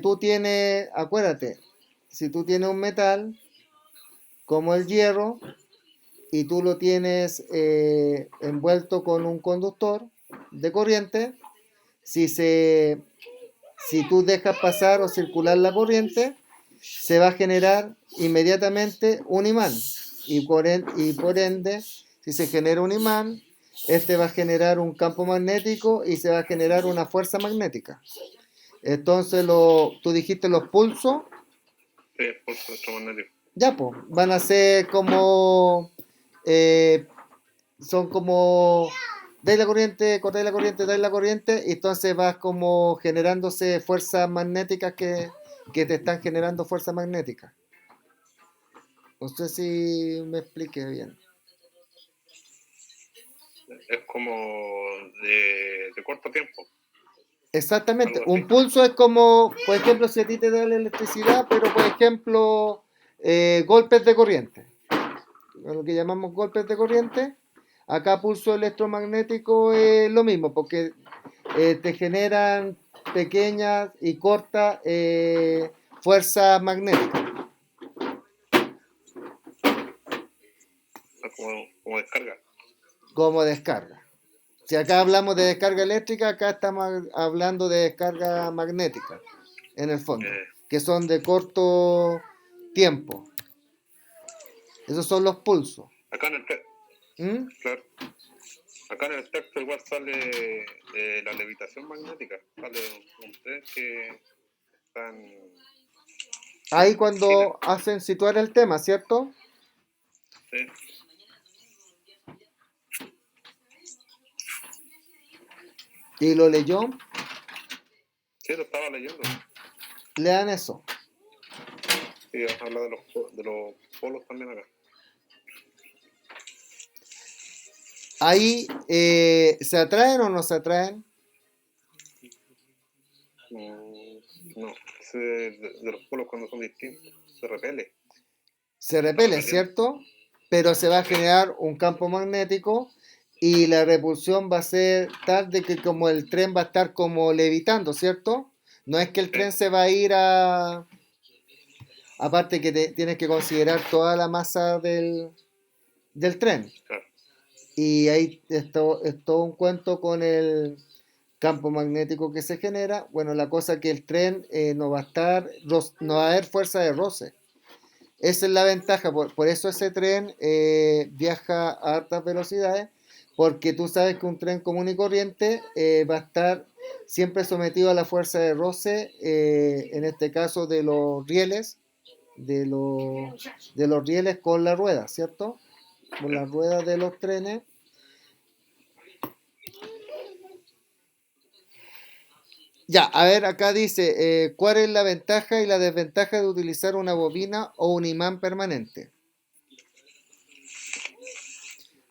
Speaker 1: tú tienes, acuérdate, si tú tienes un metal como el hierro y tú lo tienes envuelto con un conductor de corriente, si tú dejas pasar o circular la corriente, se va a generar inmediatamente un imán. Y por ende, si se genera un imán, este va a generar un campo magnético y se va a generar una fuerza magnética. Entonces, tú dijiste los pulsos.
Speaker 2: Sí, el pulso electromagnético.
Speaker 1: Ya, pues, van a ser como. Son como. Dais la corriente, cortáis la corriente, dais la corriente, y entonces vas como generándose fuerzas magnéticas que te están generando fuerza magnética. No sé si me expliqué bien.
Speaker 2: Es como de corto tiempo.
Speaker 1: Exactamente.
Speaker 2: Algo así.
Speaker 1: Un pulso es como, por ejemplo, si a ti te da la electricidad, pero por ejemplo, golpes de corriente. Lo que llamamos golpes de corriente. Acá pulso electromagnético es lo mismo, porque te generan pequeñas y cortas fuerzas magnéticas.
Speaker 2: Como descarga.
Speaker 1: Como descarga. Si acá hablamos de descarga eléctrica, acá estamos hablando de descarga magnética, en el fondo, que son de corto tiempo. Esos son los pulsos.
Speaker 2: Acá en el texto, claro. Acá en el texto igual sale la levitación magnética. Sale un test que están.
Speaker 1: Ahí cuando hacen situar el tema, ¿cierto?
Speaker 2: Sí.
Speaker 1: ¿Y lo leyó?
Speaker 2: Sí, lo estaba leyendo.
Speaker 1: Lean eso.
Speaker 2: Sí, habla de los polos también acá.
Speaker 1: Ahí, ¿se atraen o no se atraen?
Speaker 2: No, ese de los polos cuando son distintos, se repele.
Speaker 1: Se repelen, ¿cierto? Pero se va a generar un campo magnético y la repulsión va a ser tal de que como el tren va a estar como levitando, ¿cierto? No es que el tren se va a ir a... Aparte que tienes que considerar toda la masa del del tren.
Speaker 2: Claro.
Speaker 1: Y ahí es todo un cuento con el campo magnético que se genera. Bueno, la cosa es que el tren no va a estar, no va a haber fuerza de roce. Esa es la ventaja, por eso ese tren viaja a altas velocidades, porque tú sabes que un tren común y corriente va a estar siempre sometido a la fuerza de roce, en este caso de los rieles, de los rieles con la rueda, ¿cierto? Con las ruedas de los trenes. Ya, a ver, acá dice, ¿cuál es la ventaja y la desventaja de utilizar una bobina o un imán permanente?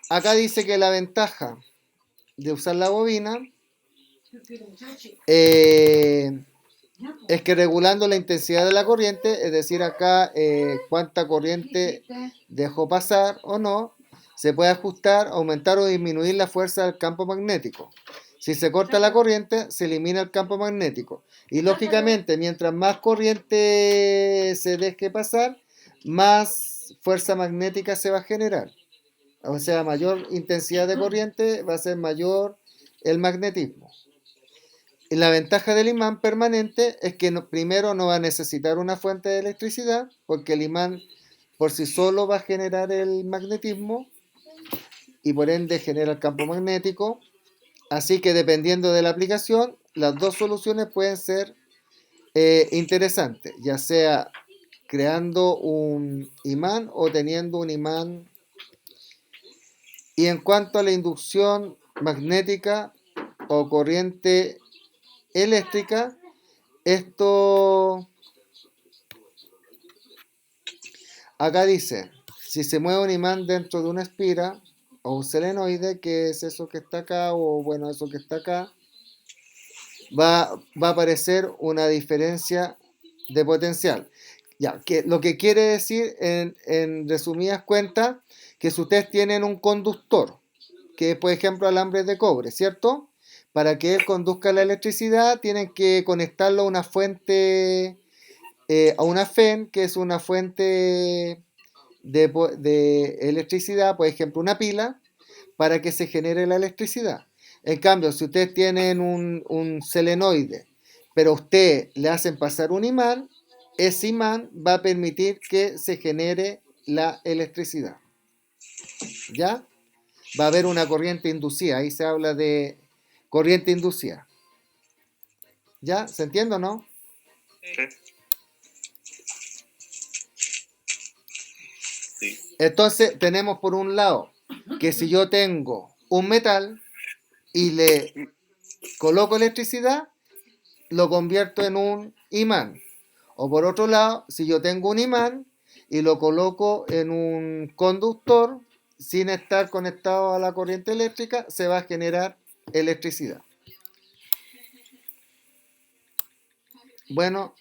Speaker 1: Acá dice que la ventaja de usar la bobina es que regulando la intensidad de la corriente, es decir, acá cuánta corriente dejó pasar o no, se puede ajustar, aumentar o disminuir la fuerza del campo magnético. Si se corta la corriente, se elimina el campo magnético. Y lógicamente, mientras más corriente se deje pasar, más fuerza magnética se va a generar. O sea, mayor intensidad de corriente va a ser mayor el magnetismo. Y la ventaja del imán permanente es que primero no va a necesitar una fuente de electricidad, porque el imán por sí solo va a generar el magnetismo y por ende genera el campo magnético. Así que dependiendo de la aplicación, las dos soluciones pueden ser interesantes, ya sea creando un imán o teniendo un imán. Y en cuanto a la inducción magnética o corriente eléctrica, esto acá dice, si se mueve un imán dentro de una espira o un solenoide, que es eso que está acá, o bueno, eso que está acá, va a aparecer una diferencia de potencial. Ya, que lo que quiere decir en resumidas cuentas, que si ustedes tienen un conductor, que es por ejemplo alambres de cobre, ¿cierto? Para que él conduzca la electricidad, tienen que conectarlo a una fuente, a una FEN, que es una fuente de electricidad, por ejemplo una pila, para que se genere la electricidad. En cambio, si ustedes tienen un solenoide, pero a usted le hacen pasar un imán, ese imán va a permitir que se genere la electricidad. ¿Ya? Va a haber una corriente inducida. Ahí se habla de corriente inducida. ¿Ya? ¿Se entiende o no?
Speaker 2: Sí. Sí.
Speaker 1: Entonces, tenemos por un lado que si yo tengo un metal y le coloco electricidad, lo convierto en un imán. O por otro lado, si yo tengo un imán y lo coloco en un conductor sin estar conectado a la corriente eléctrica, se va a generar electricidad. Bueno,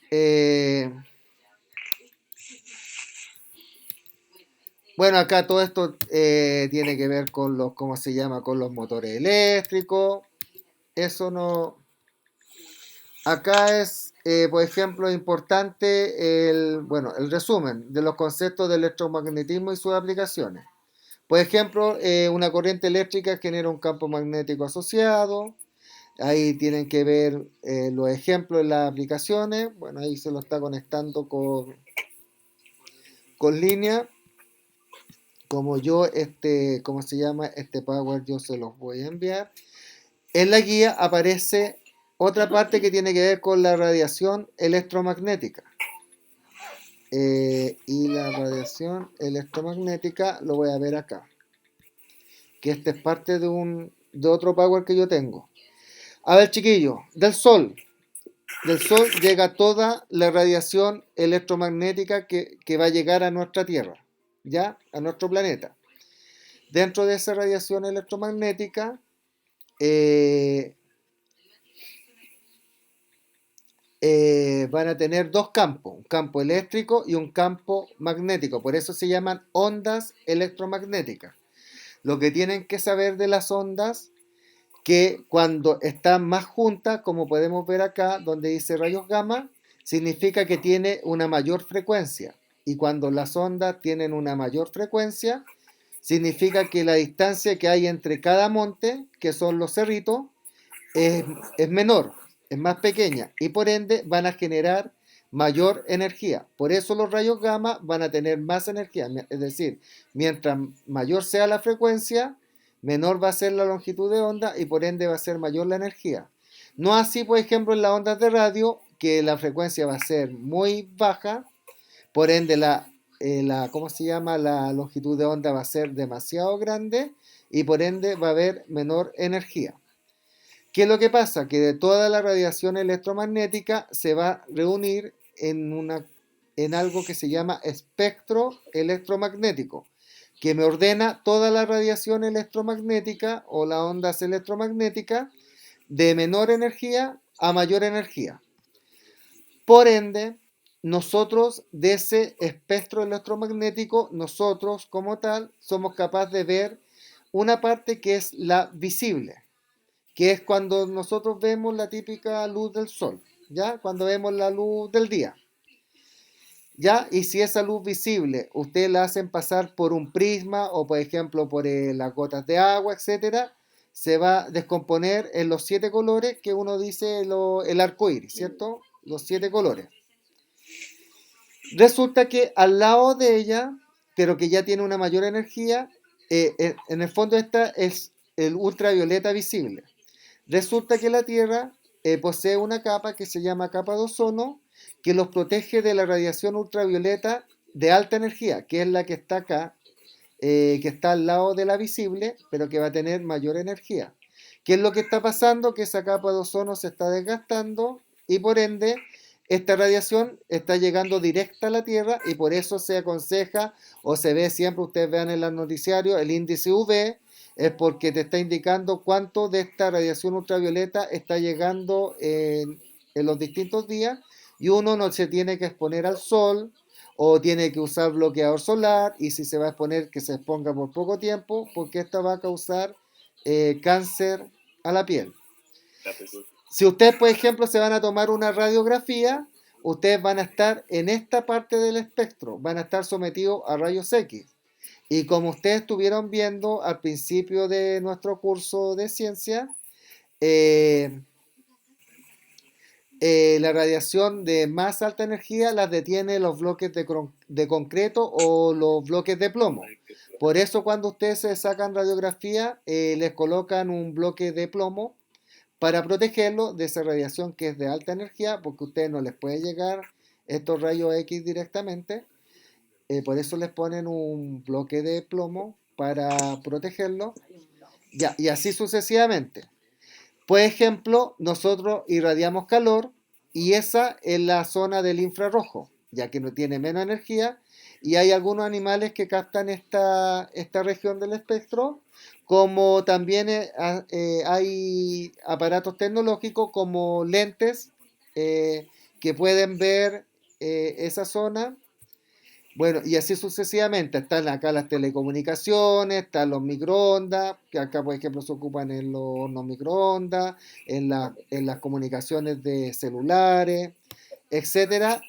Speaker 1: acá todo esto tiene que ver con los, ¿cómo se llama? Con los motores eléctricos. Eso no. Acá es, por ejemplo, importante el resumen de los conceptos de electromagnetismo y sus aplicaciones. Por ejemplo, una corriente eléctrica genera un campo magnético asociado. Ahí tienen que ver los ejemplos de las aplicaciones. Bueno, ahí se lo está conectando con línea. Como yo, ¿cómo se llama? Este power yo se los voy a enviar. En la guía aparece otra parte que tiene que ver con la radiación electromagnética. Y la radiación electromagnética lo voy a ver acá. Que este es parte de otro power que yo tengo. A ver, chiquillos, del Sol llega toda la radiación electromagnética que va a llegar a nuestra Tierra, ¿ya? A nuestro planeta. Dentro de esa radiación electromagnética van a tener dos campos, un campo eléctrico y un campo magnético. Por eso se llaman ondas electromagnéticas. Lo que tienen que saber de las ondas, que cuando están más juntas, como podemos ver acá, donde dice rayos gamma, significa que tiene una mayor frecuencia. Y cuando las ondas tienen una mayor frecuencia, significa que la distancia que hay entre cada monte, que son los cerritos, es menor, es más pequeña y por ende van a generar mayor energía. Por eso los rayos gamma van a tener más energía. Es decir, mientras mayor sea la frecuencia, menor va a ser la longitud de onda y por ende va a ser mayor la energía. No así, por ejemplo, en las ondas de radio, que la frecuencia va a ser muy baja, por ende ¿cómo se llama? La longitud de onda va a ser demasiado grande y por ende va a haber menor energía. ¿Qué es lo que pasa? Que de toda la radiación electromagnética se va a reunir en algo que se llama espectro electromagnético, que me ordena toda la radiación electromagnética o las ondas electromagnéticas de menor energía a mayor energía. Por ende, nosotros de ese espectro electromagnético, nosotros como tal, somos capaces de ver una parte que es la visible, que es cuando nosotros vemos la típica luz del sol, ¿ya? Cuando vemos la luz del día, ¿ya? Y si esa luz visible ustedes la hacen pasar por un prisma o, por ejemplo, por las gotas de agua, etcétera, se va a descomponer en los 7 colores que uno dice el arco iris, ¿cierto? Los 7 colores. Resulta que al lado de ella, pero que ya tiene una mayor energía, en el fondo esta es el ultravioleta visible. Resulta que la Tierra posee una capa que se llama capa de ozono, que los protege de la radiación ultravioleta de alta energía, que es la que está acá, que está al lado de la visible, pero que va a tener mayor energía. ¿Qué es lo que está pasando? Que esa capa de ozono se está desgastando y por ende esta radiación está llegando directa a la Tierra y por eso se aconseja o se ve siempre, ustedes vean en los noticiarios, el índice UV, es porque te está indicando cuánto de esta radiación ultravioleta está llegando en los distintos días y uno no se tiene que exponer al sol o tiene que usar bloqueador solar y si se va a exponer que se exponga por poco tiempo porque esto va a causar cáncer a la piel. Si ustedes, por ejemplo, se van a tomar una radiografía, ustedes van a estar en esta parte del espectro, van a estar sometidos a rayos X. Y como ustedes estuvieron viendo al principio de nuestro curso de ciencia, la radiación de más alta energía las detiene los bloques de concreto o los bloques de plomo. Por eso cuando ustedes se sacan radiografía, les colocan un bloque de plomo para protegerlo de esa radiación que es de alta energía, porque a ustedes no les puede llegar estos rayos X directamente. Por eso les ponen un bloque de plomo para protegerlo, ya, y así sucesivamente. Por ejemplo, nosotros irradiamos calor y esa es la zona del infrarrojo, ya que no tiene menos energía, y hay algunos animales que captan esta región del espectro, como también hay aparatos tecnológicos como lentes que pueden ver esa zona. Bueno, y así sucesivamente. Están acá las telecomunicaciones, están los microondas, que acá, por ejemplo, se ocupan en los hornos microondas, en las comunicaciones de celulares, etcétera.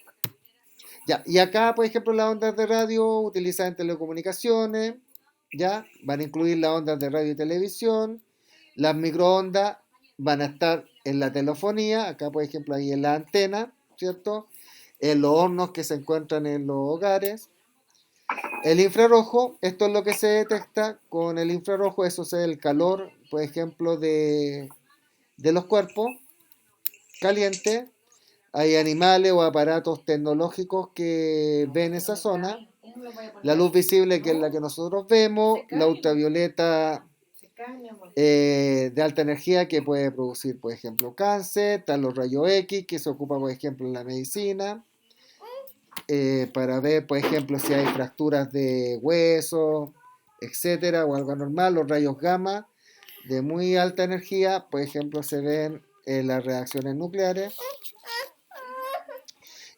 Speaker 1: Ya, y acá, por ejemplo, las ondas de radio utilizadas en telecomunicaciones, ya, van a incluir las ondas de radio y televisión. Las microondas van a estar en la telefonía, acá, por ejemplo, ahí en la antena, ¿cierto? En los hornos que se encuentran en los hogares. El infrarrojo, esto es lo que se detecta con el infrarrojo, eso es el calor, por ejemplo, de los cuerpos calientes. Hay animales o aparatos tecnológicos que ven esa zona. La luz visible, que es la que nosotros vemos, la ultravioleta de alta energía que puede producir, por ejemplo, cáncer. Están los rayos X que se ocupa, por ejemplo, en la medicina. Para ver, por ejemplo, si hay fracturas de hueso, etcétera, o algo anormal. Los rayos gamma de muy alta energía, por ejemplo, se ven en las reacciones nucleares.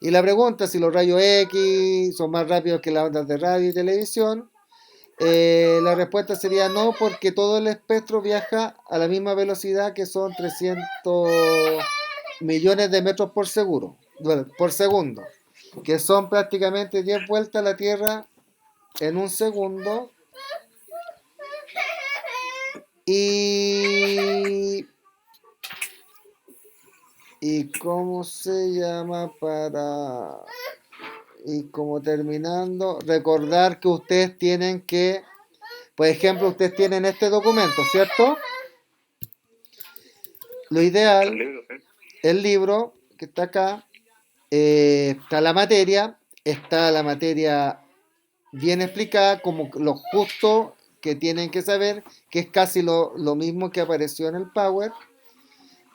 Speaker 1: Y la pregunta, si los rayos X son más rápidos que las ondas de radio y televisión, la respuesta sería no, porque todo el espectro viaja a la misma velocidad, que son 300 millones de metros por segundo, que son prácticamente 10 vueltas a la Tierra en un segundo, y cómo se llama y como terminando, recordar que ustedes tienen que, por ejemplo, ustedes tienen este documento, ¿cierto? Lo
Speaker 2: El
Speaker 1: ideal,
Speaker 2: libro, sí.
Speaker 1: el libro que está acá, está la materia bien explicada, como lo justo que tienen que saber, que es casi lo mismo que apareció en el Power.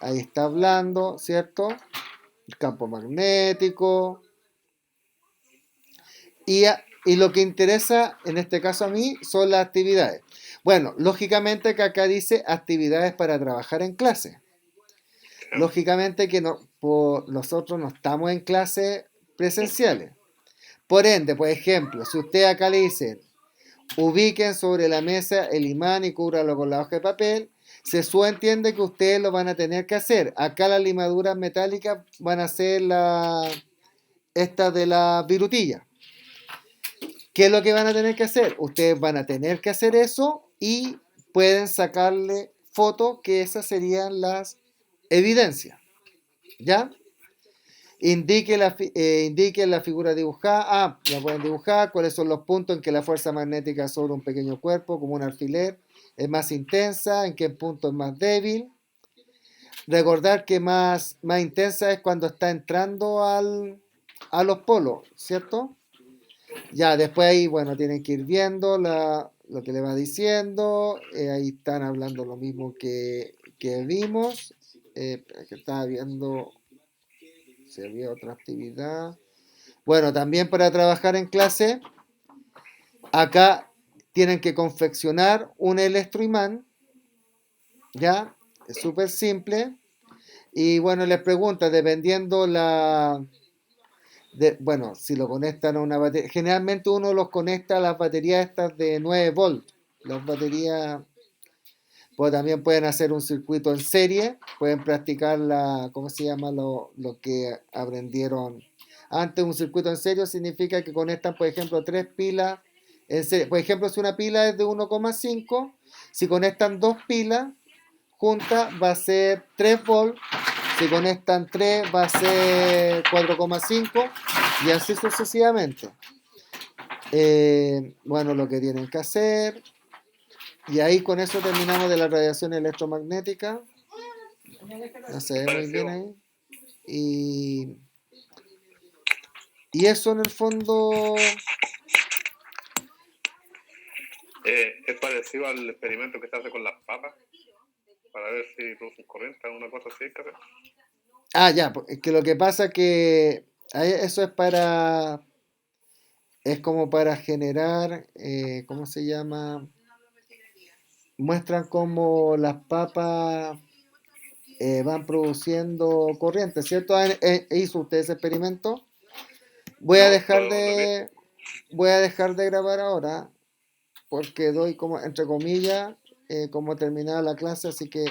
Speaker 1: Ahí está hablando, ¿cierto? El campo magnético. Y lo que interesa, en este caso a mí, son las actividades. Bueno, lógicamente que acá dice actividades para trabajar en clase. Lógicamente que nosotros no estamos en clases presenciales. Por ende, por ejemplo, si usted acá le dice, ubiquen sobre la mesa el imán y cúbralo con la hoja de papel, se subentiende que ustedes lo van a tener que hacer. Acá las limaduras metálicas van a ser estas de la virutilla. ¿Qué es lo que van a tener que hacer? Ustedes van a tener que hacer eso y pueden sacarle fotos, que esas serían las evidencias. ¿Ya? Indique la figura dibujada. La pueden dibujar. ¿Cuáles son los puntos en que la fuerza magnética sobre un pequeño cuerpo, como un alfiler, es más intensa? ¿En qué punto es más débil? Recordar que más intensa es cuando está entrando a los polos, ¿cierto? Ya, después ahí, bueno, tienen que ir viendo lo que le va diciendo. Ahí están hablando lo mismo que vimos. Que estaba viendo si había otra actividad. Bueno, también para trabajar en clase, acá tienen que confeccionar un electroimán. Ya, es súper simple. Y bueno, les pregunta, dependiendo bueno, si lo conectan a una batería, generalmente uno los conecta a las baterías estas de 9 volts. Las baterías, pues también pueden hacer un circuito en serie, pueden practicar ¿cómo se llama? Lo que aprendieron antes. Un circuito en serie significa que conectan, por ejemplo, tres pilas en serie. Por ejemplo, si una pila es de 1,5, si conectan dos pilas juntas va a ser 3 volts. Si conectan 3 va a ser 4,5 y así sucesivamente. Bueno, lo que tienen que hacer. Y ahí con eso terminamos de la radiación electromagnética. No se ve muy bien ahí. Y eso en el fondo...
Speaker 2: Es parecido al experimento que se hace con las papas para ver si producen corriente, una cosa así.
Speaker 1: Ya, es que lo que pasa que eso es como para generar, ¿cómo se llama? Muestran cómo las papas van produciendo corriente, ¿cierto? ¿Hizo usted ese experimento? Voy a dejar de grabar ahora porque doy como, entre comillas, como terminada la clase, así que